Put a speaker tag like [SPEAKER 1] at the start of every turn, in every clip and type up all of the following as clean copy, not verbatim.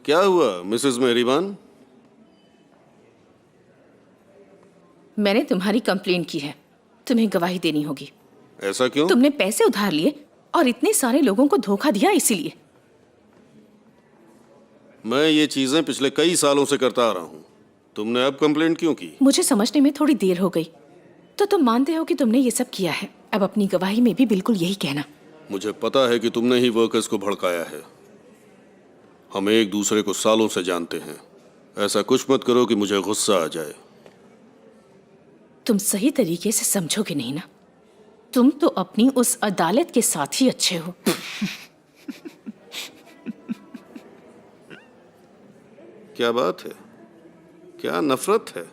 [SPEAKER 1] क्या हुआ मिसेस मेहरीबान?
[SPEAKER 2] मैंने तुम्हारी कंप्लेंट की है, तुम्हें गवाही देनी होगी।
[SPEAKER 1] ऐसा क्यों?
[SPEAKER 2] तुमने पैसे उधार लिए और इतने सारे लोगों को धोखा दिया, इसीलिए।
[SPEAKER 1] मैं ये चीजें पिछले कई सालों से करता आ रहा हूँ। तुमने अब कंप्लेंट क्यों की?
[SPEAKER 2] मुझे समझने में थोड़ी देर हो गई, तो तुम मानते हो कि तुमने ये सब किया है। अब अपनी गवाही में भी बिल्कुल यही कहना।
[SPEAKER 1] मुझे पता है कि तुमने ही वर्कर्स को भड़काया है। हम एक दूसरे को सालों से जानते हैं। ऐसा कुछ मत करो कि मुझे गुस्सा आ जाए।
[SPEAKER 2] तुम सही तरीके से समझोगे नहीं ना। तुम तो अपनी उस अदालत के साथ ही अच्छे हो।
[SPEAKER 1] क्या बात है? क्या नफरत है?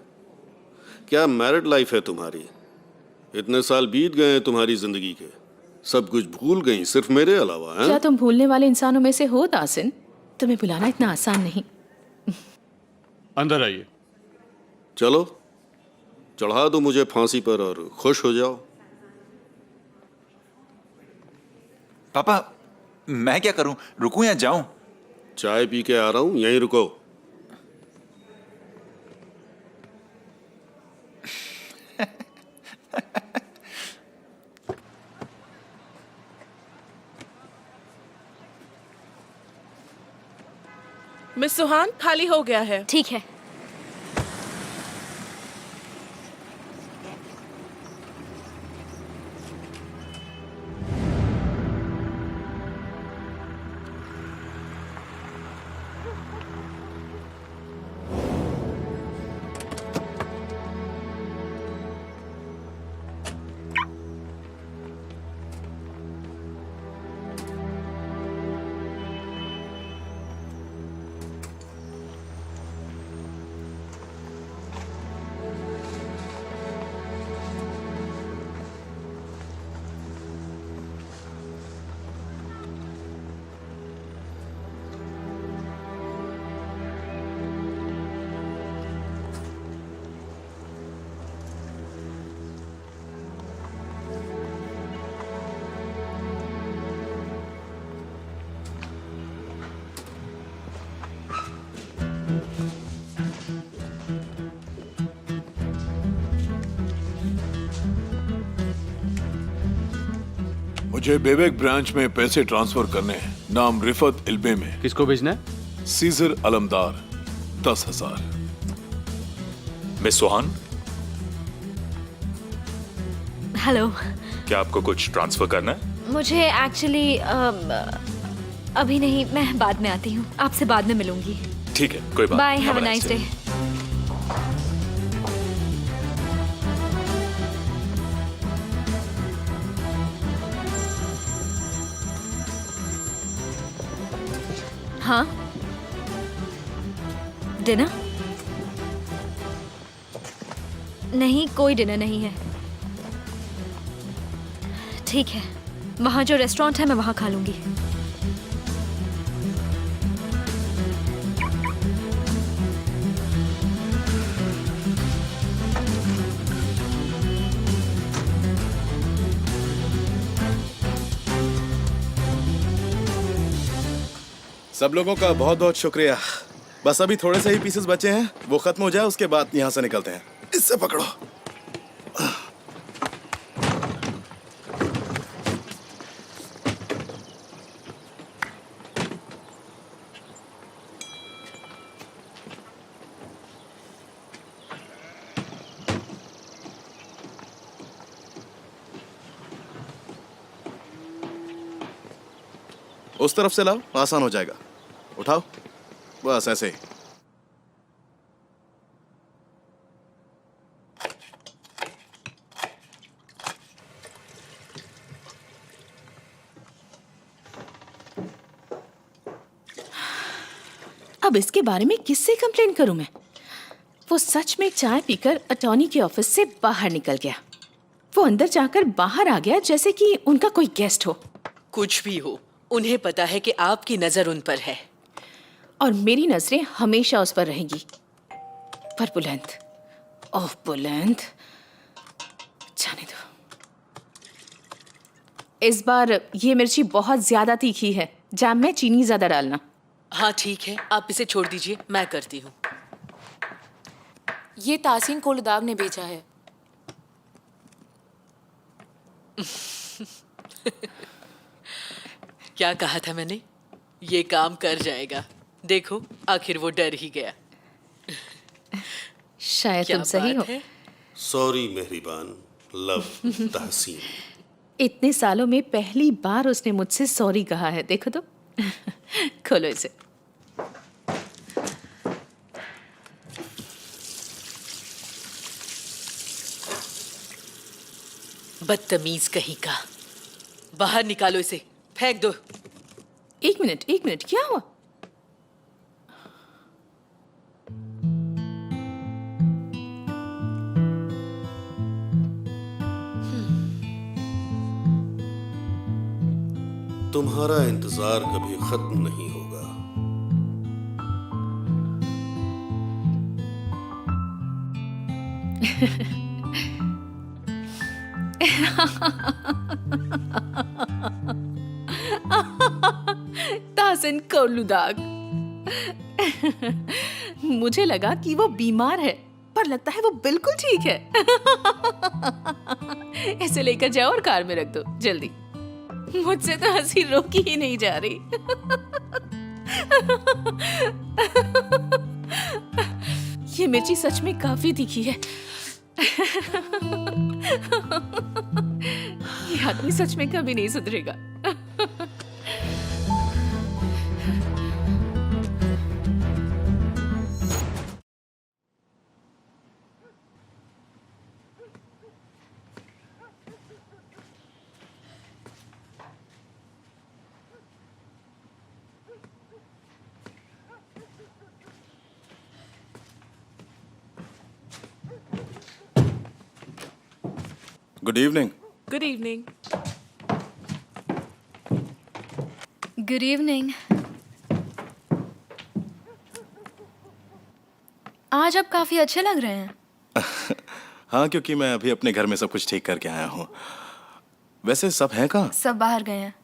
[SPEAKER 1] क्या मैरिड लाइफ है तुम्हारी? इतने साल बीत गए हैं तुम्हारी जिंदगी के, सब कुछ भूल गई सिर्फ मेरे अलावा, हैं?
[SPEAKER 2] क्या तुम भूलने वाले इंसानों में से हो तासिन? तुम्हें बुलाना इतना आसान नहीं।
[SPEAKER 3] अंदर आइए।
[SPEAKER 1] चलो चढ़ा दो मुझे फांसी पर और खुश हो जाओ।
[SPEAKER 4] पापा, मैं क्या करूं? रुकूं या जाऊं?
[SPEAKER 1] चाय पी के आ रहा हूं, यहीं रुको।
[SPEAKER 5] मिस सुहान, खाली हो गया है।
[SPEAKER 6] ठीक है।
[SPEAKER 7] मुझे बेबेक ब्रांच में पैसे ट्रांसफर करने हैं। नाम रिफत इल्मे में।
[SPEAKER 3] किसको भेजना है?
[SPEAKER 7] सीजर अलमदार, 10,000।
[SPEAKER 8] मिस सुहान,
[SPEAKER 6] हेलो।
[SPEAKER 8] क्या आपको कुछ ट्रांसफर करना है?
[SPEAKER 6] मुझे एक्चुअली अभी नहीं, मैं बाद में आती हूँ। आपसे बाद में मिलूंगी।
[SPEAKER 8] ठीक है, कोई बात
[SPEAKER 6] बाय,
[SPEAKER 8] नहीं।
[SPEAKER 6] Have a nice day. हाँ, डिनर? नहीं, कोई डिनर नहीं है। ठीक है, वहाँ जो रेस्टोरेंट है मैं वहाँ खा लूंगी।
[SPEAKER 9] सब लोगों का बहुत बहुत शुक्रिया। बस अभी थोड़े से ही पीसेस बचे हैं, वो खत्म हो जाए उसके बाद यहाँ से निकलते हैं। इससे पकड़ो। उस तरफ से लाओ, आसान हो जाएगा। उठाओ, बस ऐसे ही।
[SPEAKER 2] अब इसके बारे में किससे कंप्लेन करूं मैं? वो सच में चाय पीकर अटॉर्नी के ऑफिस से बाहर निकल गया। वो अंदर जाकर बाहर आ गया जैसे कि उनका कोई गेस्ट हो।
[SPEAKER 5] कुछ भी हो, उन्हें पता है कि आपकी नजर उन पर है
[SPEAKER 2] और मेरी नजरें हमेशा उस पर रहेंगी। पर बुलंद, ओह बुलंद, जाने दो। इस बार ये मिर्ची बहुत ज्यादा तीखी है। जैम में चीनी ज्यादा डालना।
[SPEAKER 5] हाँ ठीक है, आप इसे छोड़ दीजिए, मैं करती हूँ।
[SPEAKER 10] ये तासीन कोलदाग ने भेजा है।
[SPEAKER 5] क्या कहा था मैंने? ये काम कर जाएगा। देखो, आखिर वो डर ही गया।
[SPEAKER 2] शायद
[SPEAKER 5] क्या
[SPEAKER 2] तुम सही हो।
[SPEAKER 5] बात है?
[SPEAKER 1] सॉरी मेहरीबान, लव तहसीन।
[SPEAKER 2] इतने सालों में पहली बार उसने मुझसे सॉरी कहा है, देखो तो। खोलो इसे।
[SPEAKER 5] बदतमीज कहीं का। बाहर निकालो इसे, फेंक दो।
[SPEAKER 2] एक मिनट, क्या हुआ?
[SPEAKER 1] तुम्हारा इंतजार कभी खत्म नहीं होगा।
[SPEAKER 2] तासिन कोलुदाग। मुझे लगा कि वो बीमार है, पर लगता है वो बिल्कुल ठीक है। इसे लेकर जाओ और कार में रख दो, जल्दी। मुझसे तो हंसी रोकी ही नहीं जा रही। ये मिर्ची सच में काफी तीखी है। ये आदमी सच में कभी नहीं सुधरेगा।
[SPEAKER 9] Good evening.
[SPEAKER 2] Good evening.
[SPEAKER 6] Good evening. आज आप काफी अच्छे लग रहे हैं।
[SPEAKER 9] हाँ, क्योंकि मैं अभी अपने घर में सब कुछ ठीक करके आया हूँ। वैसे सब हैं कहाँ?
[SPEAKER 6] सब बाहर गए हैं।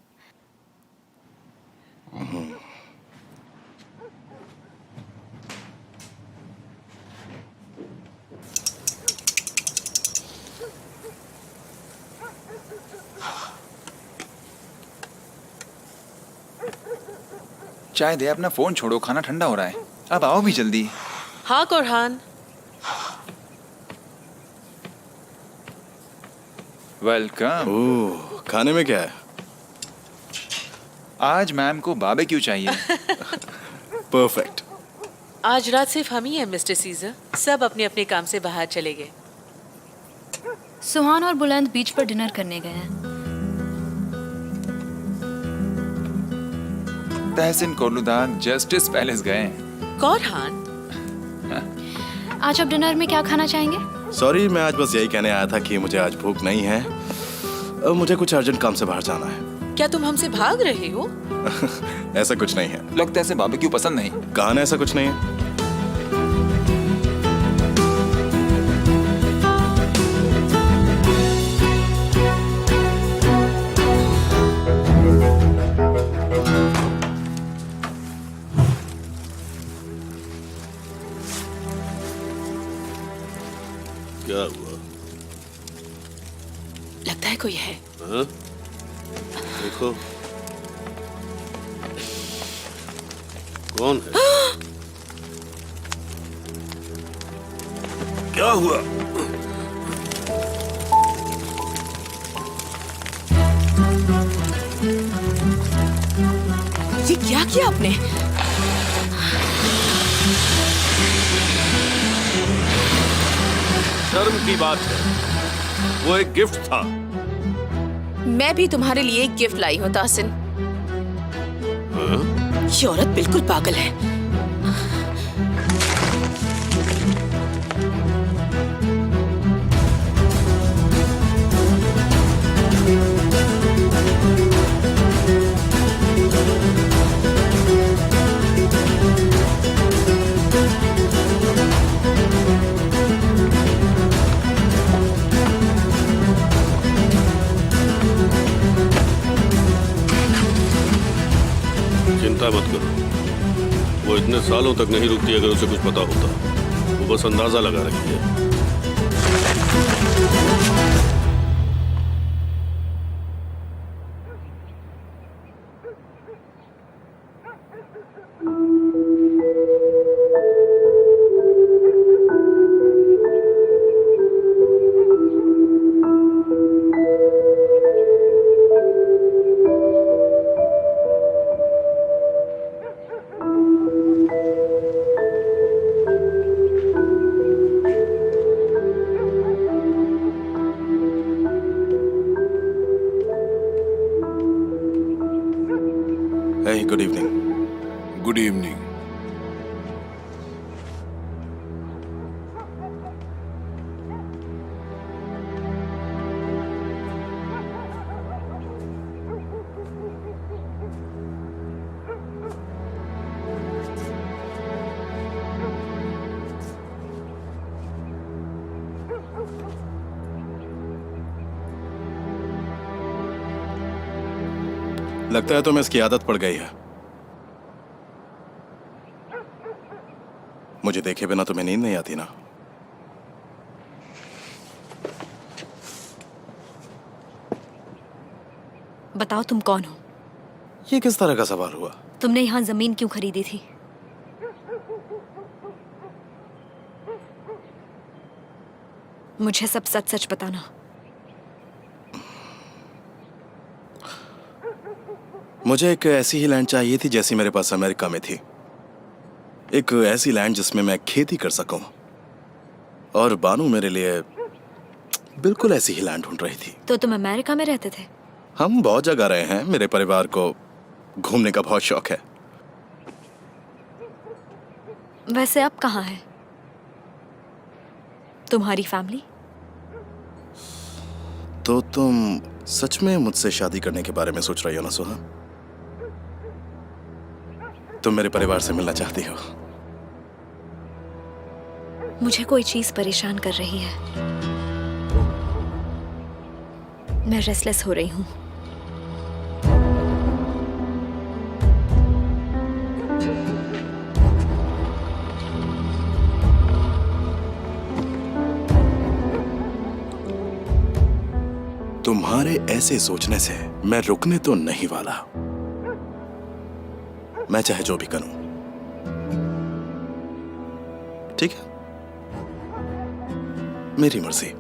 [SPEAKER 4] चाय दे, अपना फोन छोड़ो, खाना ठंडा हो रहा है। अब आओ भी जल्दी।
[SPEAKER 5] हाँ कोरहान,
[SPEAKER 4] वेलकम।
[SPEAKER 9] ओह, खाने में क्या है?
[SPEAKER 4] आज मैम को बारबेक्यू चाहिए।
[SPEAKER 9] परफेक्ट।
[SPEAKER 5] आज रात सिर्फ हम ही हैं मिस्टर सीजर। सब अपने अपने काम से बाहर चले गए।
[SPEAKER 6] सुहान और बुलंद बीच पर डिनर करने गए हैं।
[SPEAKER 4] तहसीन कोलुदाग जस्टिस पैलेस गए।
[SPEAKER 5] कोरहान,
[SPEAKER 6] आज आप डिनर में क्या खाना चाहेंगे?
[SPEAKER 9] सॉरी, मैं आज बस यही कहने आया था कि मुझे आज भूख नहीं है। मुझे कुछ अर्जेंट काम से बाहर जाना है।
[SPEAKER 5] क्या तुम हमसे भाग रहे हो?
[SPEAKER 9] ऐसा कुछ नहीं है।
[SPEAKER 4] लगता है इसे बारबेक्यू पसंद नहीं।
[SPEAKER 9] कहा ना, ऐसा कुछ नहीं है।
[SPEAKER 1] क्या हुआ?
[SPEAKER 5] लगता है कोई है।
[SPEAKER 1] हाँ? देखो, कौन है? क्या हुआ?
[SPEAKER 2] ये क्या किया आपने?
[SPEAKER 1] शर्म की बात है, वो एक गिफ्ट था।
[SPEAKER 2] मैं भी तुम्हारे लिए एक गिफ्ट लाई हूँ तासिन।
[SPEAKER 1] हाँ?
[SPEAKER 2] ये औरत बिल्कुल पागल है।
[SPEAKER 1] चिंता मत करो, वो इतने सालों तक नहीं रुकती अगर उसे कुछ पता होता। वो बस अंदाजा लगा रही है।
[SPEAKER 9] Hey, good evening.
[SPEAKER 7] Good evening.
[SPEAKER 9] लगता है तुम्हें इसकी आदत पड़ गई है। मुझे देखे बिना तुम्हें नींद नहीं आती ना?
[SPEAKER 6] बताओ तुम कौन हो?
[SPEAKER 9] ये किस तरह का सवाल हुआ?
[SPEAKER 6] तुमने यहाँ जमीन क्यों खरीदी थी? मुझे सब सच सच बताना।
[SPEAKER 9] मुझे एक ऐसी ही लैंड चाहिए थी जैसी मेरे पास अमेरिका में थी। एक ऐसी लैंड जिसमें मैं खेती कर सकूं। और बानू मेरे लिए बिल्कुल ऐसी ही लैंड ढूंढ रही थी।
[SPEAKER 6] तो तुम अमेरिका में रहते थे?
[SPEAKER 9] हम बहुत जगह रहे हैं। मेरे परिवार को घूमने का बहुत शौक है।
[SPEAKER 6] वैसे अब कहाँ है तुम्हारी फैमिली?
[SPEAKER 9] तो तुम सच में मुझसे शादी करने के बारे में सोच रही हो ना सोहा? तुम मेरे परिवार से मिलना चाहती हो?
[SPEAKER 6] मुझे कोई चीज परेशान कर रही है। मैं रेस्टलेस हो रही हूँ।
[SPEAKER 9] तुम्हारे ऐसे सोचने से मैं रुकने तो नहीं वाला। मैं चाहे जो भी करूं, ठीक है? मेरी मर्जी।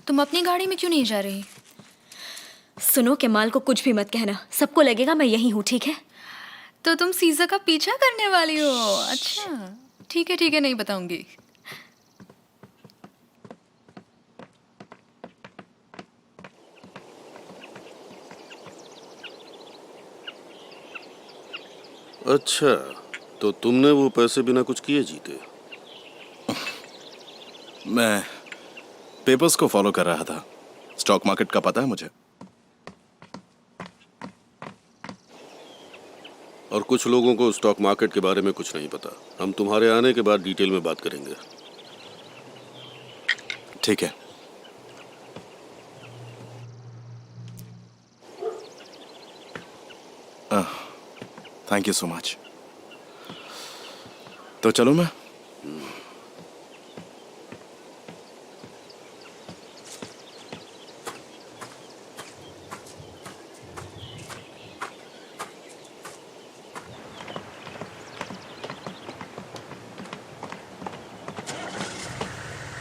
[SPEAKER 6] तुम अपनी गाड़ी में क्यों नहीं जा रही? सुनो, केमाल को कुछ भी मत कहना। सबको लगेगा मैं यही हूँ, ठीक है?
[SPEAKER 11] तो तुम सीज़ा का पीछा करने वाली हो? अच्छा, ठीक है, नहीं बताऊंगी।
[SPEAKER 1] अच्छा, तो तुमने वो पैसे बिना कुछ किए जीते?
[SPEAKER 9] मैं पेपर्स को फॉलो कर रहा था। स्टॉक मार्केट का पता है मुझे।
[SPEAKER 1] और कुछ लोगों को स्टॉक मार्केट के बारे में कुछ नहीं पता। हम तुम्हारे आने के बाद डिटेल में बात करेंगे।
[SPEAKER 9] ठीक है। Thank you so much. तो चलो मैं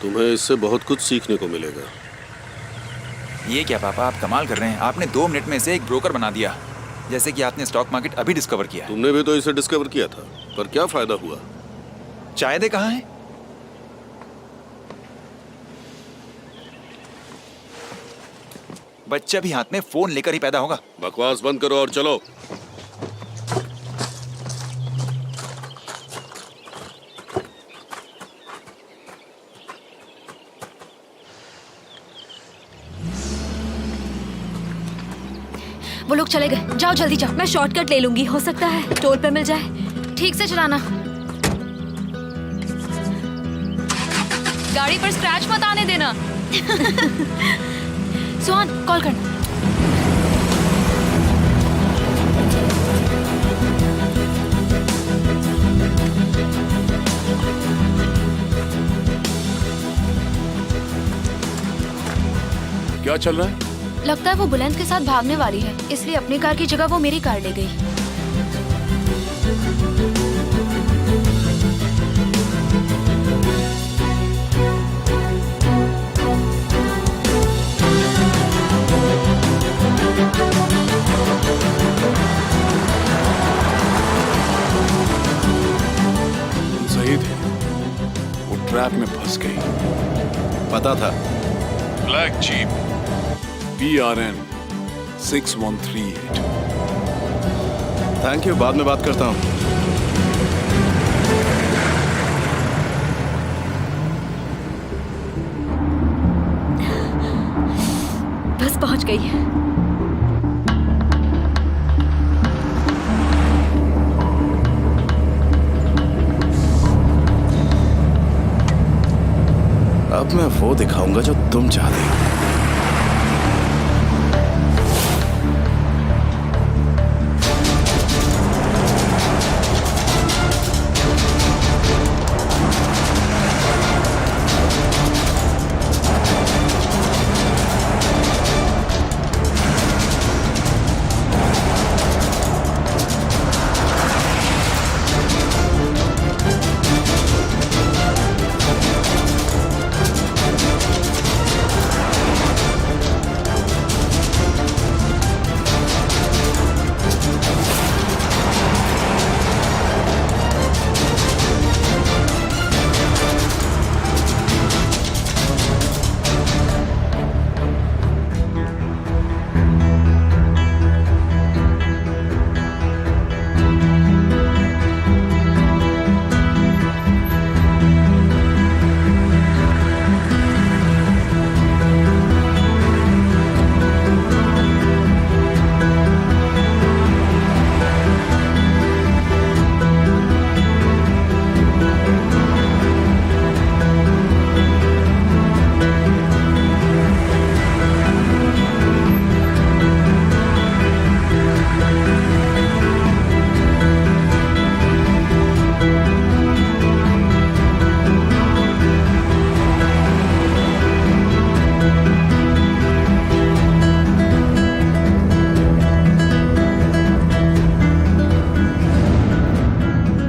[SPEAKER 1] तुम्हें इससे बहुत कुछ सीखने को मिलेगा।
[SPEAKER 4] ये क्या पापा, आप कमाल कर रहे हैं। आपने 2 मिनट में इसे एक ब्रोकर बना दिया, जैसे कि आपने स्टॉक मार्केट अभी डिस्कवर किया है।
[SPEAKER 1] तुमने भी तो इसे डिस्कवर किया था, पर क्या फायदा हुआ?
[SPEAKER 4] चाय दे कहाँ है? बच्चा भी हाथ में फोन लेकर ही पैदा होगा।
[SPEAKER 1] बकवास बंद करो और चलो।
[SPEAKER 6] वो लोग चले गए, जाओ जल्दी जाओ। मैं शॉर्टकट ले लूंगी, हो सकता है टोल पे मिल जाए।
[SPEAKER 11] ठीक से चलाना, गाड़ी पर स्क्रैच मत आने देना।
[SPEAKER 6] सुहान कॉल करना।
[SPEAKER 7] क्या चल रहा है?
[SPEAKER 11] लगता है वो बुलंद के साथ भागने वाली है, इसलिए अपनी कार की जगह वो मेरी कार ले गई।
[SPEAKER 7] तुम सही थे, वो ट्रैप में फंस गई।
[SPEAKER 9] पता था।
[SPEAKER 7] Black jeep PRN 6138।
[SPEAKER 9] Thank you, बाद में बात करता हूँ।
[SPEAKER 6] बस पहुंच गई है।
[SPEAKER 9] अब मैं वो दिखाऊंगा जो तुम चाहते हो।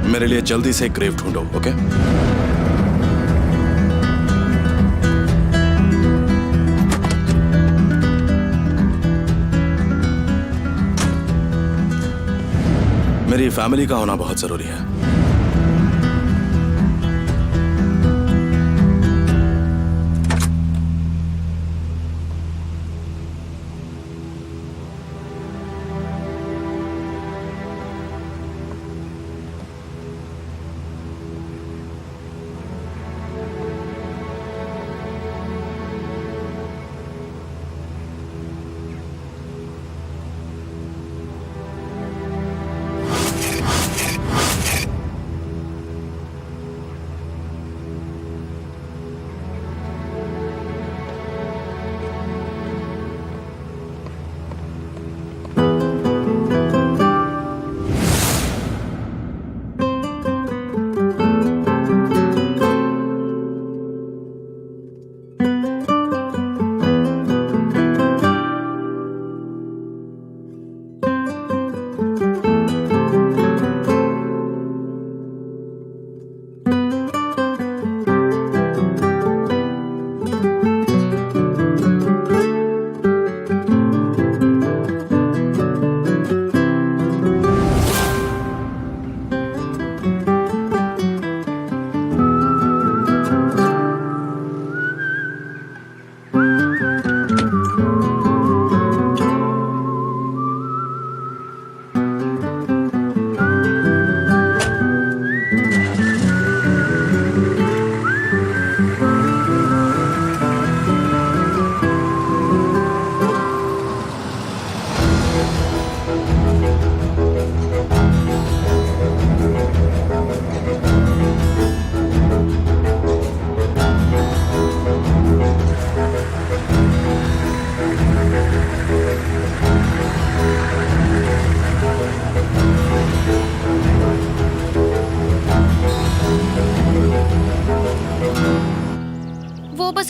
[SPEAKER 9] मेरे लिए जल्दी से एक ग्रेव ढूंढो, ओके? मेरी फैमिली का होना बहुत जरूरी है।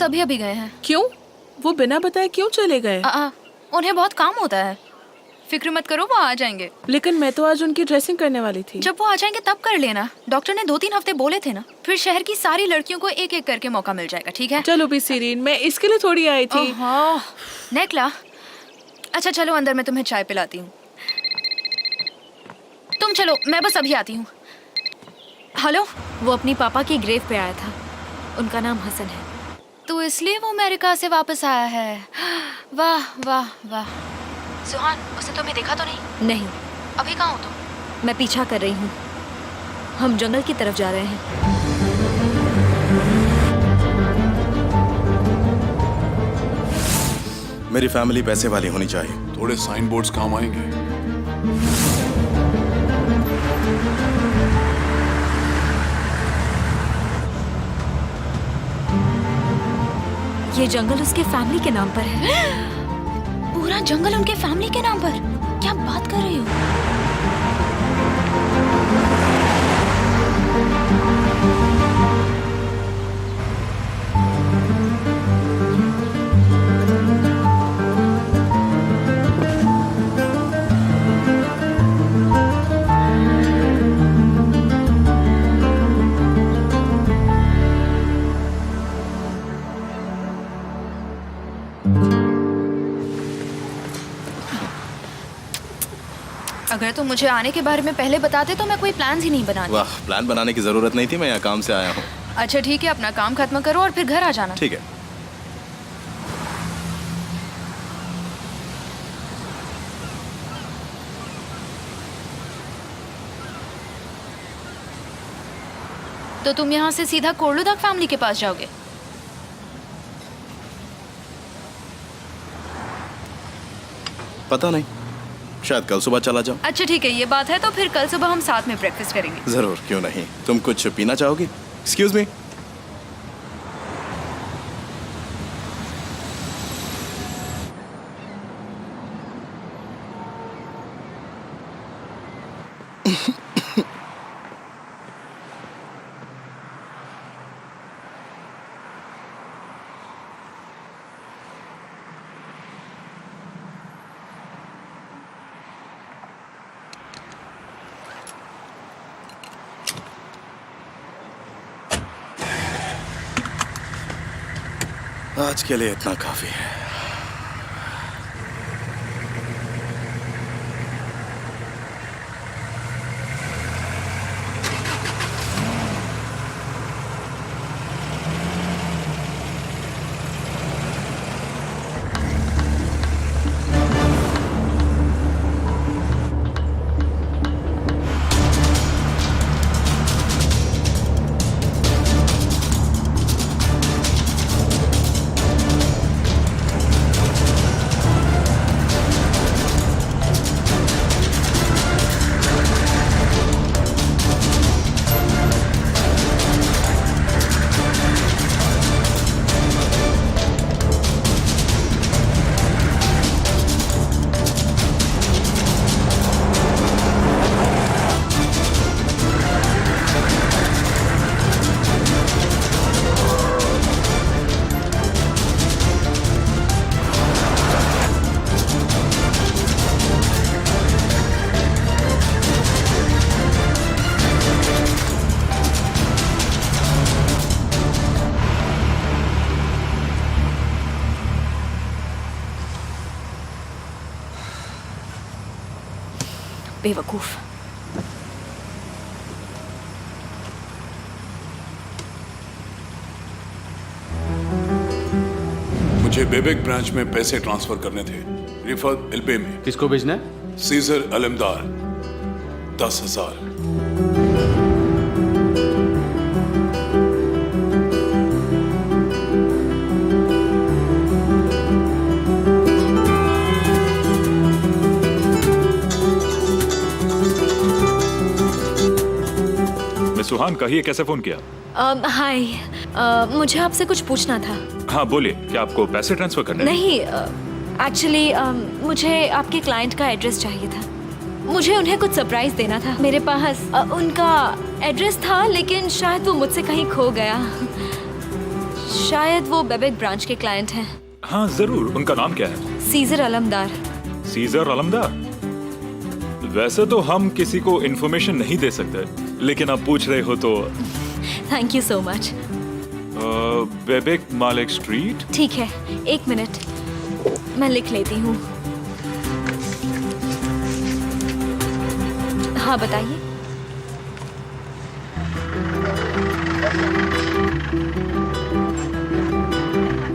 [SPEAKER 11] अभी अभी गए हैं।
[SPEAKER 2] क्यों? वो बिना बताए क्यों चले गए?
[SPEAKER 11] उन्हें बहुत काम होता है। फिक्र मत करो, वो आ जाएंगे।
[SPEAKER 2] लेकिन मैं तो आज उनकी ड्रेसिंग करने वाली थी।
[SPEAKER 11] जब वो आ जाएंगे तब कर लेना। डॉक्टर ने 2-3 हफ्ते बोले थे ना। फिर शहर की सारी लड़कियों को एक एक करके मौका मिल जाएगा, ठीक है?
[SPEAKER 2] चलो भी सीरीन, मैं इसके लिए थोड़ी आई थी।
[SPEAKER 11] नेकला, अच्छा चलो अंदर, मैं तुम्हें चाय पिलाती हूँ। तुम चलो, मैं बस अभी आती हूँ। हेलो।
[SPEAKER 6] वो अपनी पापा के ग्रेव पे आया था। उनका नाम हसन है।
[SPEAKER 11] तो इसलिए वो अमेरिका से वापस आया है। वाह वाह वाह। सुहान, उसने तुम्हें देखा तो नहीं?
[SPEAKER 6] नहीं।
[SPEAKER 11] अभी कहाँ हो तुम?
[SPEAKER 6] मैं पीछा कर रही हूँ। हम जंगल की तरफ जा रहे हैं।
[SPEAKER 9] मेरी फैमिली पैसे वाली होनी चाहिए।
[SPEAKER 7] थोड़े साइन बोर्ड्स काम आएंगे।
[SPEAKER 6] ये जंगल उसके फैमिली के नाम पर है।
[SPEAKER 11] पूरा जंगल उनके फैमिली के नाम पर? क्या बात कर रही हो? अगर तुम मुझे आने के बारे में पहले बताते तो मैं कोई प्लान ही नहीं बनाती।
[SPEAKER 9] वाह, प्लान बनाने की जरूरत नहीं थी, मैं यहाँ काम से आया हूँ।
[SPEAKER 11] अच्छा ठीक है, अपना काम खत्म करो और फिर घर आ जाना।
[SPEAKER 9] ठीक है।
[SPEAKER 11] तो तुम यहाँ से सीधा कोर्लुदाग फैमिली के पास जाओगे?
[SPEAKER 9] पता नहीं, शायद कल सुबह चला जाऊं।
[SPEAKER 11] अच्छा ठीक है, ये बात है तो फिर कल सुबह हम साथ में ब्रेकफास्ट करेंगे।
[SPEAKER 9] जरूर, क्यों नहीं। तुम कुछ पीना चाहोगी? Excuse me. आज के लिए इतना काफी है।
[SPEAKER 6] बेवकूफ।
[SPEAKER 7] मुझे बेबेक ब्रांच में पैसे ट्रांसफर करने थे, रिफत एल्बे में।
[SPEAKER 3] किसको भेजना है?
[SPEAKER 7] सीजर अलमदार, 10,000।
[SPEAKER 8] सुहान, कहिए कैसे फोन किया?
[SPEAKER 6] हाय, मुझे आपसे कुछ पूछना था।
[SPEAKER 8] हाँ बोलिए, क्या आपको पैसे ट्रांसफर करने हैं?
[SPEAKER 6] नहीं, एक्चुअली मुझे आपके क्लाइंट का एड्रेस चाहिए था। मुझे उन्हें कुछ सरप्राइज देना था। मेरे पास उनका एड्रेस था, लेकिन शायद वो मुझसे कहीं खो गया। शायद वो बेबेक ब्रांच के क्लाइंट हैं।
[SPEAKER 8] हाँ जरूर, उनका नाम क्या है?
[SPEAKER 6] सीजर अलमदार।
[SPEAKER 8] सीजर अलमदार। वैसे तो हम किसी को इन्फॉर्मेशन नहीं दे सकते, लेकिन आप पूछ रहे हो तो।
[SPEAKER 6] Thank you so much.
[SPEAKER 8] Bibek Malik street.
[SPEAKER 6] ठीक है, 1 मिनट, मैं लिख लेती हूँ। हाँ बताइए।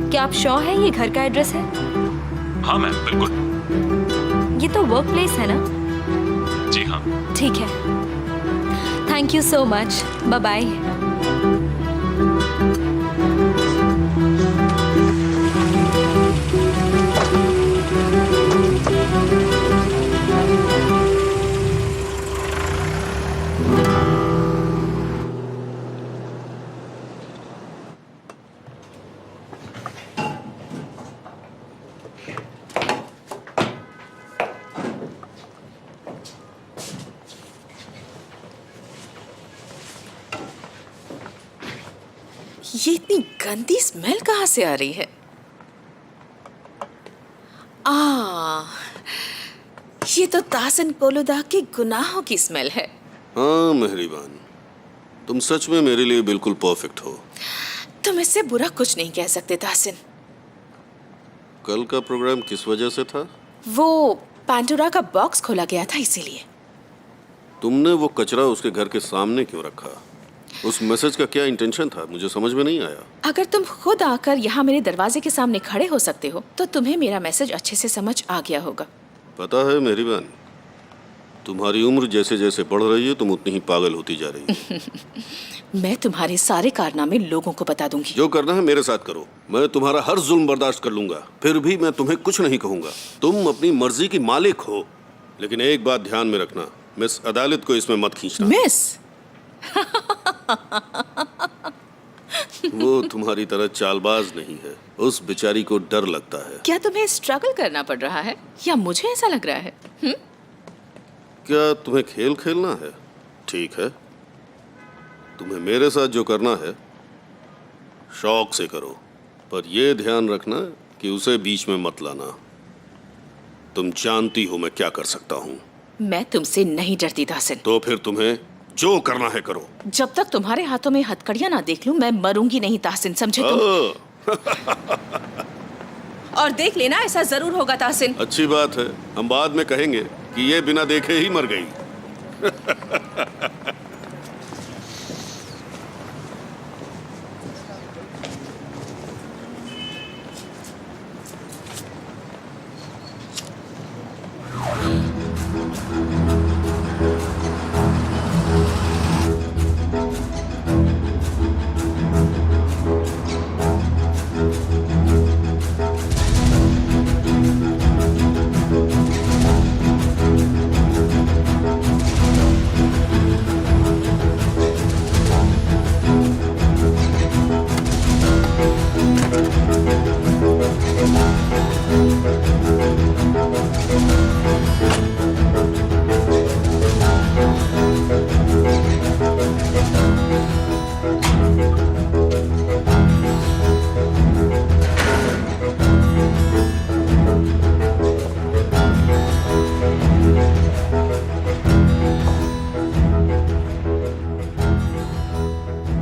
[SPEAKER 6] क्या आप श्योर हैं ये घर का एड्रेस है?
[SPEAKER 8] हाँ मैम, बिल्कुल।
[SPEAKER 6] ये तो वर्क प्लेस है ना?
[SPEAKER 8] जी हाँ।
[SPEAKER 6] ठीक है, thank you so much, bye bye.
[SPEAKER 2] ये इतनी गंदी स्मेल कहाँ से आ रही है? ये तो तासन कोलुदा के गुनाहों की स्मेल है।
[SPEAKER 1] हाँ मेहरीबान, तुम सच में मेरे लिए बिल्कुल परफेक्ट हो।
[SPEAKER 2] तुम इससे बुरा कुछ नहीं कह सकते तासिन।
[SPEAKER 1] कल का प्रोग्राम किस वजह से था?
[SPEAKER 2] वो पैंडोरा का बॉक्स खोला गया था, इसीलिए।
[SPEAKER 1] तुमने वो कचरा उसके घर के सामने क्यों रखा? उस मैसेज का क्या इंटेंशन था, मुझे समझ में नहीं आया।
[SPEAKER 2] अगर तुम खुद आकर यहाँ मेरे दरवाजे के सामने खड़े हो सकते हो तो तुम्हें मेरा मैसेज अच्छे से समझ आ गया होगा।
[SPEAKER 1] पता है मेहरीबान, तुम्हारी उम्र जैसे जैसे बढ़ रही है तुम उतनी ही पागल होती जा रही है।
[SPEAKER 2] मैं तुम्हारे सारे कारनामे लोगों को बता दूंगी।
[SPEAKER 1] जो करना है मेरे साथ करो, मैं तुम्हारा हर जुल्म बर्दाश्त कर लूंगा, फिर भी मैं तुम्हें कुछ नहीं कहूंगा। तुम अपनी मर्जी की मालिक हो, लेकिन एक बात ध्यान में रखना, मिस अदालत को इसमें मत खींचना।
[SPEAKER 2] मिस?
[SPEAKER 1] वो तुम्हारी तरह चालबाज नहीं है, उस बेचारी को डर लगता है।
[SPEAKER 2] क्या तुम्हें स्ट्रगल करना पड़ रहा है या मुझे ऐसा लग रहा है?
[SPEAKER 1] क्या तुम्हें खेल खेलना है? ठीक है, तुम्हें मेरे साथ जो करना है शौक से करो, पर यह ध्यान रखना कि उसे बीच में मत लाना। तुम जानती हो मैं क्या कर सकता हूँ।
[SPEAKER 2] मैं तुमसे नहीं डरती तासिन।
[SPEAKER 1] तो फिर तुम्हें जो करना है करो।
[SPEAKER 2] जब तक तुम्हारे हाथों में हथकड़ियां ना देख लूं मैं मरूंगी नहीं तासिन, समझे तुम? और देख लेना ऐसा जरूर होगा तासिन।
[SPEAKER 1] अच्छी बात है, हम बाद में कहेंगे कि ये बिना देखे ही मर गई।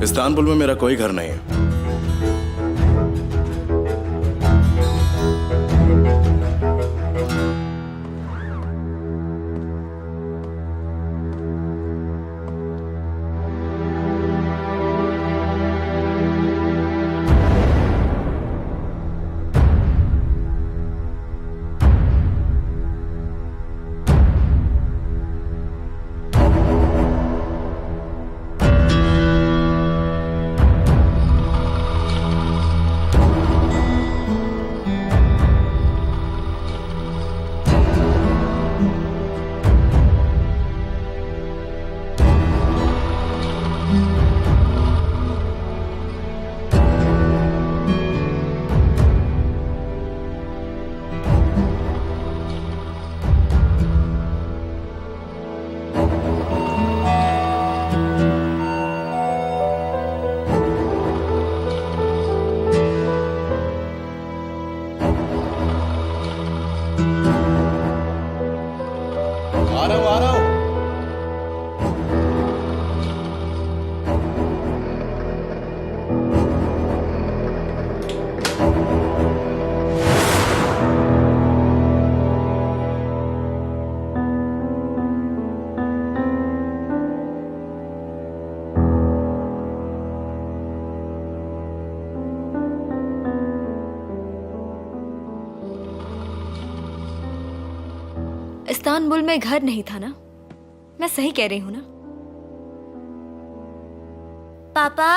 [SPEAKER 9] इस्तांबुल में मेरा कोई घर नहीं है।
[SPEAKER 6] इस्तांबुल में घर नहीं था ना? मैं सही कह रही हूँ ना?
[SPEAKER 11] पापा